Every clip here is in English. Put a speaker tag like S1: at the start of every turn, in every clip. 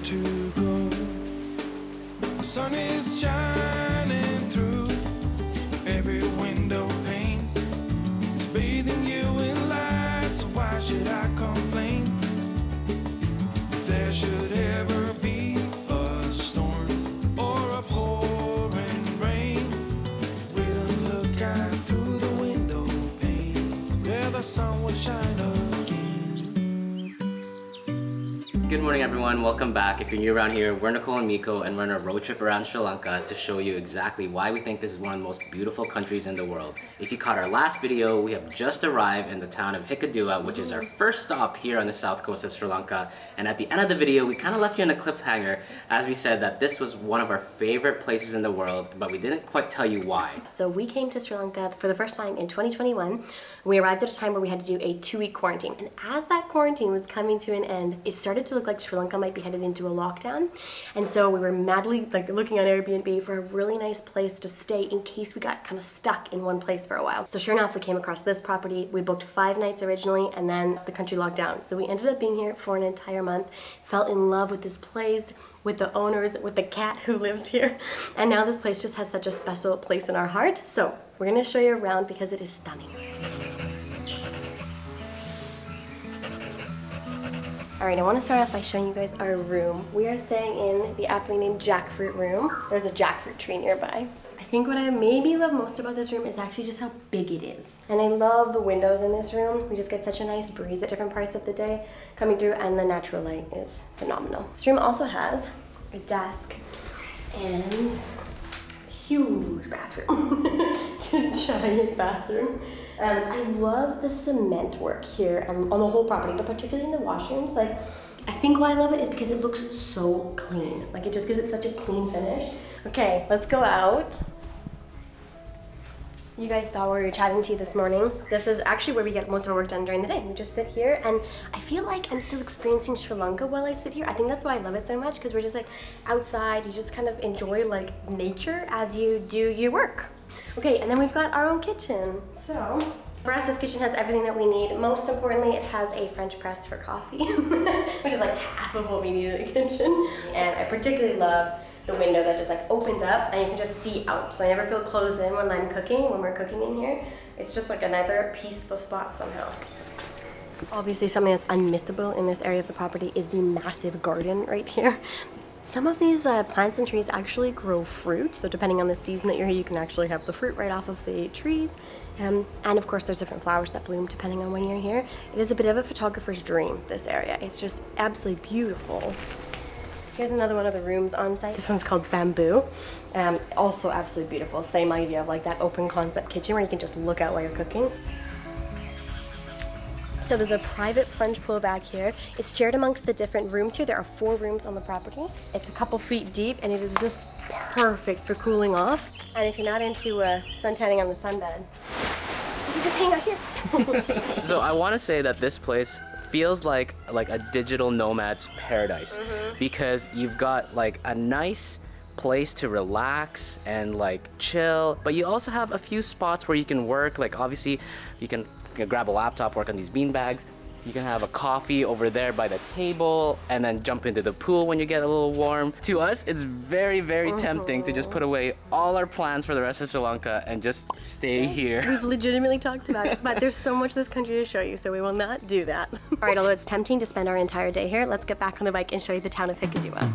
S1: to go. The sun is shining through every window pane. It's bathing you in light, so why should I complain? If there should ever be a storm or a pouring rain, we'll look out through the window pane where the sun will shine again.
S2: Good morning everyone, welcome back. If you're new around here, we're Nicole and Miko and we're on a road trip around Sri Lanka to show you exactly why we think this is one of the most beautiful countries in the world. If you caught our last video, we have just arrived in the town of Hikkaduwa, which is our first stop here on the south coast of Sri Lanka. And at the end of the video, we kind of left you on a cliffhanger as we said that this was one of our favorite places in the world, but we didn't quite tell you why.
S3: So we came to Sri Lanka for the first time in 2021. We arrived at a time where we had to do a 2-week quarantine. And as that quarantine was coming to an end, it started to look like Sri Lanka might be headed into a lockdown. And so we were madly looking on Airbnb for a really nice place to stay in case we got kind of stuck in one place for a while. So sure enough, we came across this property. We booked 5 nights originally and then the country locked down. So we ended up being here for an entire month, fell in love with this place, with the owners, with the cat who lives here. And now this place just has such a special place in our heart. So we're gonna show you around because it is stunning. All right, I want to start off by showing you guys our room. We are staying in the aptly named jackfruit room. There's a jackfruit tree nearby. I think what I maybe love most about this room is actually just how big it is. And I love the windows in this room. We just get such a nice breeze at different parts of the day coming through, and the natural light is phenomenal. This room also has a desk and a huge bathroom. It's a giant bathroom. I love the cement work here on the whole property, but particularly in the washrooms. I think why I love it is because it looks so clean. It just gives it such a clean finish. Okay, let's go out. You guys saw where we were chatting to you this morning. This is actually where we get most of our work done during the day. We just sit here and I feel like I'm still experiencing Sri Lanka while I sit here. I think that's why I love it so much, because we're just outside. You just kind of enjoy nature as you do your work. Okay, and then we've got our own kitchen. So for us, this kitchen has everything that we need. Most importantly, it has a French press for coffee, which is half of what we need in the kitchen. And I particularly love the window that just opens up and you can just see out. So I never feel closed in when I'm cooking, when we're cooking in here. It's just another peaceful spot somehow. Obviously something that's unmissable in this area of the property is the massive garden right here. Some of these plants and trees actually grow fruit, so depending on the season that you're here, you can actually have the fruit right off of the trees. And of course there's different flowers that bloom depending on when you're here. It is a bit of a photographer's dream, this area. It's just absolutely beautiful. Here's another one of the rooms on site. This one's called Bamboo. Also absolutely beautiful. Same idea of that open concept kitchen where you can just look out while you're cooking. So there's a private plunge pool back here. It's shared amongst the different rooms here. There are 4 rooms on the property. It's a couple feet deep and it is just perfect for cooling off. And if you're not into suntanning on the sunbed, you can just hang out here.
S2: So I want to say that this place feels like a digital nomad's paradise, because you've got a nice place to relax and chill, but you also have a few spots where you can work. Obviously you can grab a laptop, work on these bean bags. You can have a coffee over there by the table and then jump into the pool when you get a little warm. To us, it's very, very tempting to just put away all our plans for the rest of Sri Lanka and just stay here.
S3: We've legitimately talked about it, but there's so much of this country to show you, so we will not do that. All right, although it's tempting to spend our entire day here, let's get back on the bike and show you the town of Hikkaduwa.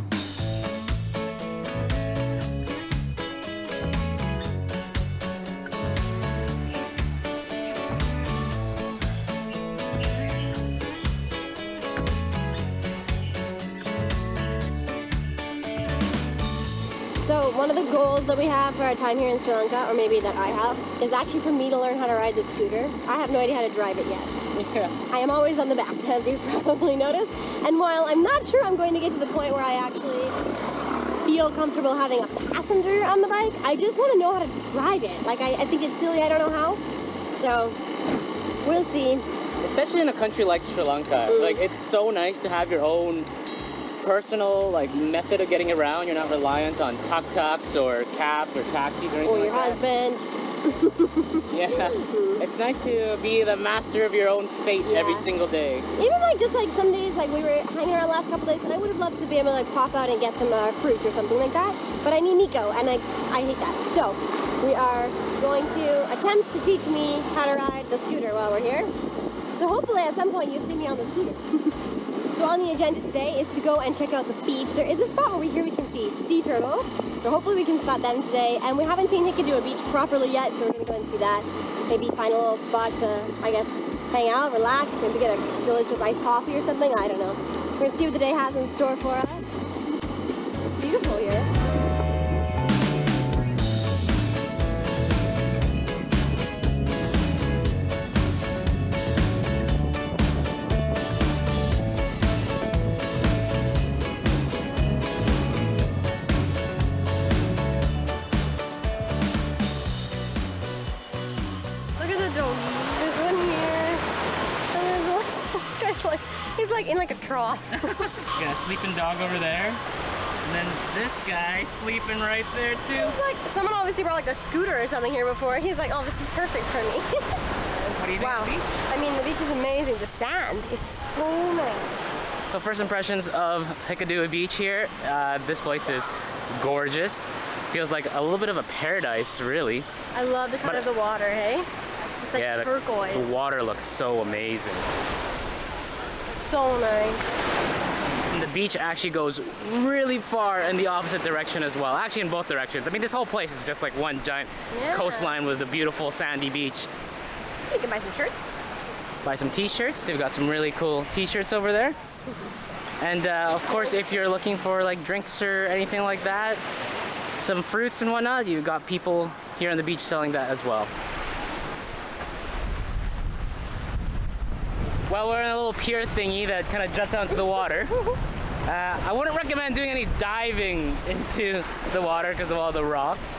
S3: So one of the goals that we have for our time here in Sri Lanka, or maybe that I have, is actually for me to learn how to ride the scooter. I have no idea how to drive it yet. Yeah. I am always on the back, as you've probably noticed. And while I'm not sure I'm going to get to the point where I actually feel comfortable having a passenger on the bike, I just want to know how to drive it. I think it's silly, I don't know how. So we'll see.
S2: Especially in a country like Sri Lanka, it's so nice to have your own personal method of getting around. You're not reliant on tuk-tuks or cabs or taxis or anything
S3: or your husband.
S2: Yeah, it's nice to be the master of your own fate every single day.
S3: Even like just like some days, like we were hanging around the last couple days, and I would have loved to be able to like pop out and get some fruit or something like that. But I need Nico, and I hate that. So we are going to attempt to teach me how to ride the scooter while we're here. So hopefully at some point you'll see me on the scooter. So on the agenda today is to go and check out the beach. There is a spot over here we can see sea turtles. So hopefully we can spot them today. And we haven't seen Hikkaduwa Beach properly yet, so we're gonna go and see that. Maybe find a little spot to, I guess, hang out, relax, maybe get a delicious iced coffee or something, I don't know. We're gonna see what the day has in store for us. It's beautiful here. There's one here. This guy's like, he's like in like a trough.
S2: Got a sleeping dog over there. And then this guy sleeping right there too.
S3: It's like, someone obviously brought like a scooter or something here before. He's like, oh, this is perfect for me.
S2: What do you think of the beach?
S3: I mean, the beach is amazing. The sand is so nice.
S2: So first impressions of Hikkaduwa Beach here. This place is gorgeous. Feels like a little bit of a paradise, really.
S3: I love the color of the water, hey? It's like
S2: Yeah,
S3: turquoise.
S2: the water looks so amazing.
S3: So nice.
S2: And the beach actually goes really far in the opposite direction as well. Actually in both directions. I mean, this whole place is just like one giant coastline with a beautiful sandy beach.
S3: You can buy some shirts.
S2: Buy some t-shirts. They've got some really cool t-shirts over there. And of course, if you're looking for like drinks or anything like that, some fruits and whatnot, you've got people here on the beach selling that as well. Well, we're in a little pier thingy that kind of juts out into the water. I wouldn't recommend doing any diving into the water because of all the rocks,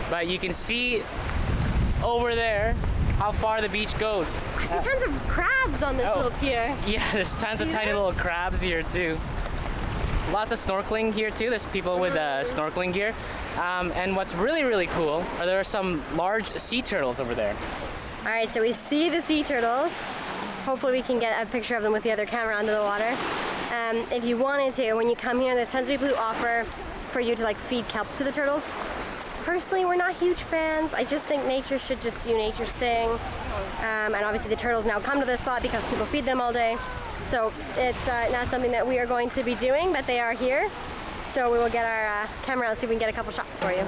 S2: but you can see over there how far the beach goes.
S3: I see tons of crabs on this little pier.
S2: Yeah, there's tons of tiny little crabs here too. Lots of snorkeling here too. There's people with snorkeling gear. And what's really, really cool are there are some large sea turtles over there.
S3: All right, so we see the sea turtles. Hopefully we can get a picture of them with the other camera under the water. If you wanted to, when you come here, there's tons of people who offer for you to like feed kelp to the turtles. Personally, we're not huge fans. I just think nature should just do nature's thing. And obviously the turtles now come to this spot because people feed them all day. So it's not something that we are going to be doing, but they are here. So we will get our camera out and see if we can get a couple shots for you.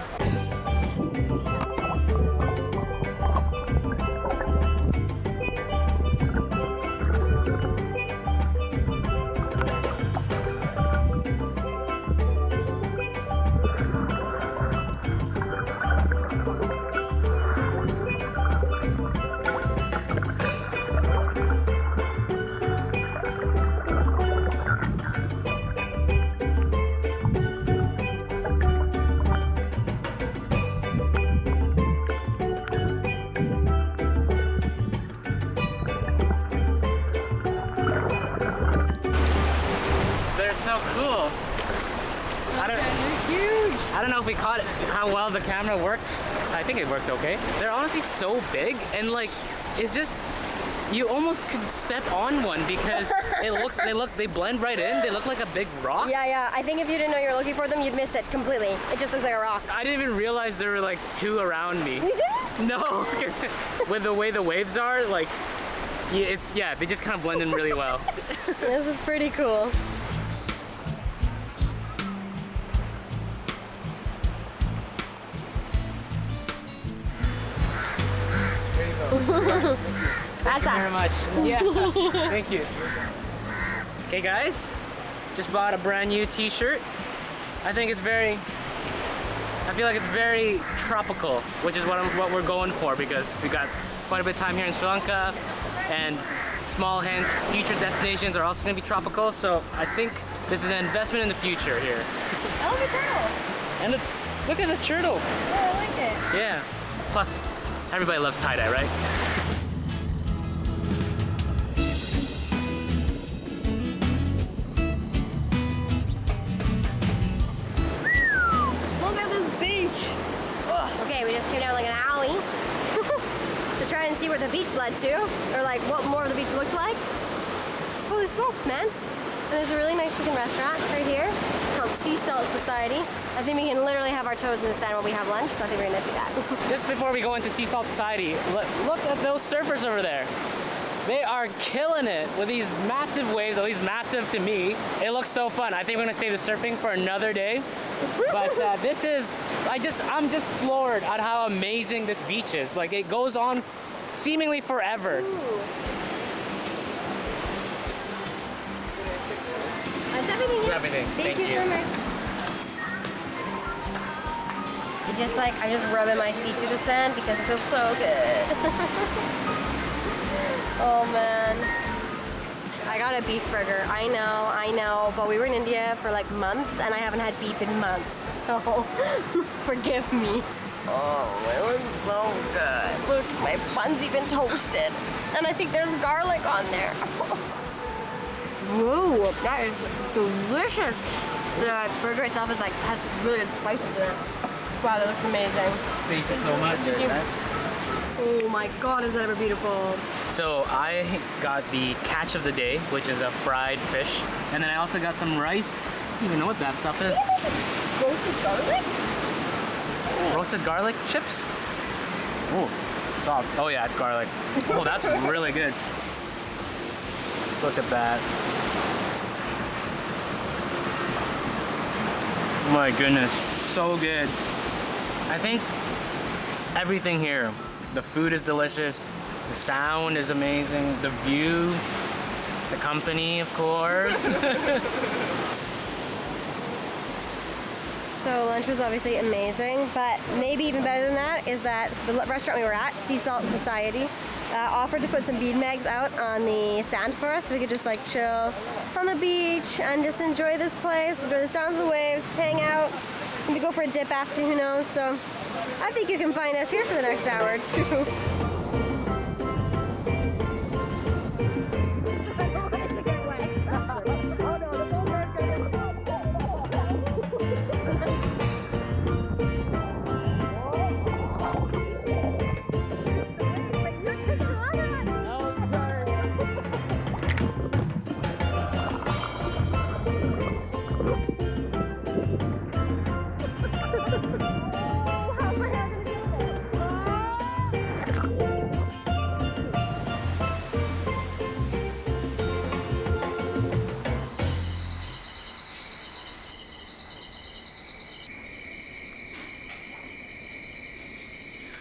S2: So cool. I don't know if we caught it, how well the camera worked. I think it worked okay. They're honestly so big and like it's just you almost could step on one because they blend right in. They look like a big rock.
S3: Yeah. I think if you didn't know you were looking for them, you'd miss it completely. It just looks like a rock.
S2: I didn't even realize there were like two around me.
S3: You didn't?
S2: No, because with the way the waves are, like they just kind of blend in really well.
S3: This is pretty cool. That's
S2: Thank you very much. Yeah, thank you. Okay guys, just bought a brand new t-shirt. I feel like it's very tropical, which is what we're going for because we got quite a bit of time here in Sri Lanka and small hint, future destinations are also going to be tropical, so I think this is an investment in the future here.
S3: I love the turtle.
S2: And look at the turtle.
S3: Yeah, I like it.
S2: Yeah. Plus, everybody loves tie-dye, right?
S3: Look at this beach. Ugh. Okay, we just came down like an alley. see where the beach led to, or like what more of the beach looked like. Holy smokes, man. And there's a really nice looking restaurant right here called Sea Salt Society. I think we can literally have our toes in the sand while we have lunch, so I think we're gonna do that.
S2: Just before we go into Sea Salt Society, look at those surfers over there. They are killing it with these massive waves, at least massive to me. It looks so fun. I think we're gonna save the surfing for another day. But this is, I'm just floored at how amazing this beach is. Like it goes on seemingly forever.
S3: That's everything.
S2: That's everything.
S3: Thank you so much. I'm just rubbing my feet through the sand because it feels so good. Oh man. I got a beef burger. I know, but we were in India for like months and I haven't had beef in months, so forgive me. Oh, it was so good. Look, my bun's even toasted. And I think there's garlic on there. Whoa, that is delicious. The burger itself is like, has really good spices in it. Wow, that looks amazing.
S2: Thank you so much.
S3: Thank you. Oh my God, is that ever beautiful.
S2: So I got the catch of the day, which is a fried fish. And then I also got some rice. I don't even know what that stuff is.
S3: Roasted garlic?
S2: Roasted garlic chips? Oh, soft. Oh yeah, it's garlic. Oh, that's really good. Look at that. My goodness, so good. I think everything here, the food is delicious, the sound is amazing, the view, the company, of course.
S3: So lunch was obviously amazing, but maybe even better than that is that the restaurant we were at, Sea Salt Society, offered to put some bead mags out on the sand for us so we could just like chill on the beach and just enjoy this place, enjoy the sounds of the waves, hang out, maybe go for a dip after, who knows. So I think you can find us here for the next hour or two.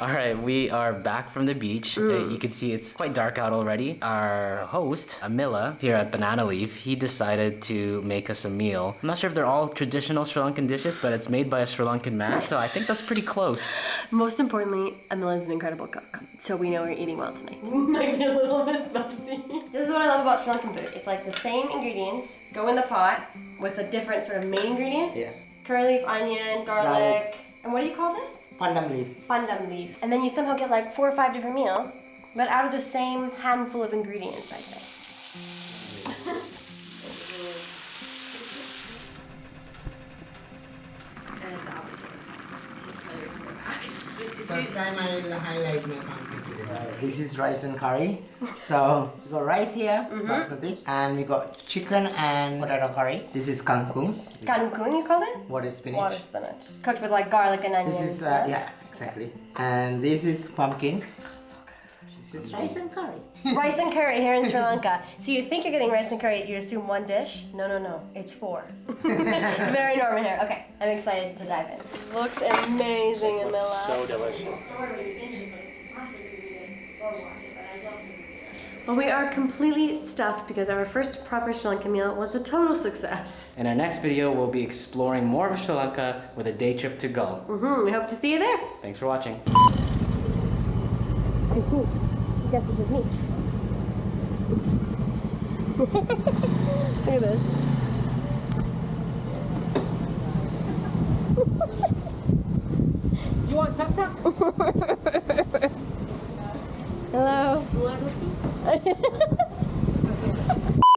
S2: All right, we are back from the beach. You can see it's quite dark out already. Our host, Amila, here at Banana Leaf, he decided to make us a meal. I'm not sure if they're all traditional Sri Lankan dishes, but it's made by a Sri Lankan man, so I think that's pretty close.
S3: Most importantly, Amila is an incredible cook, so we know we're eating well tonight. Might be a little bit spicy. This is what I love about Sri Lankan food. It's like the same ingredients go in the pot with a different sort of main ingredient.
S4: Yeah.
S3: Curry leaf, onion, garlic. And what do you call this?
S4: Pandam leaf.
S3: Pandam leaf. And then you somehow get like 4 or 5 different meals, but out of the same handful of ingredients, I think. And obviously it's back.
S4: First time I will highlight my pumpkin today. This is rice and curry. So we got rice here, basmati, and we got chicken and potato curry. This is kangkung.
S3: Kangkung, you call it?
S4: Water spinach.
S3: Water spinach. Cooked with like garlic and onions.
S4: This is yeah, exactly. And this is pumpkin.
S3: So good.
S4: This is rice and curry.
S3: Rice and curry here in Sri Lanka. So you think you're getting rice and curry, you assume one dish. No. It's 4. Very normal here. Okay, I'm excited to dive in. Looks amazing, Amila.
S2: So delicious.
S3: Well, we are completely stuffed because our first proper Sri Lankan meal was a total success.
S2: In our next video, we'll be exploring more of Sri Lanka with a day trip to go.
S3: We hope to see you there.
S2: Thanks for watching.
S3: Pretty cool. I guess this is me. Look at this.
S2: You want tuk tuk?
S3: Hello.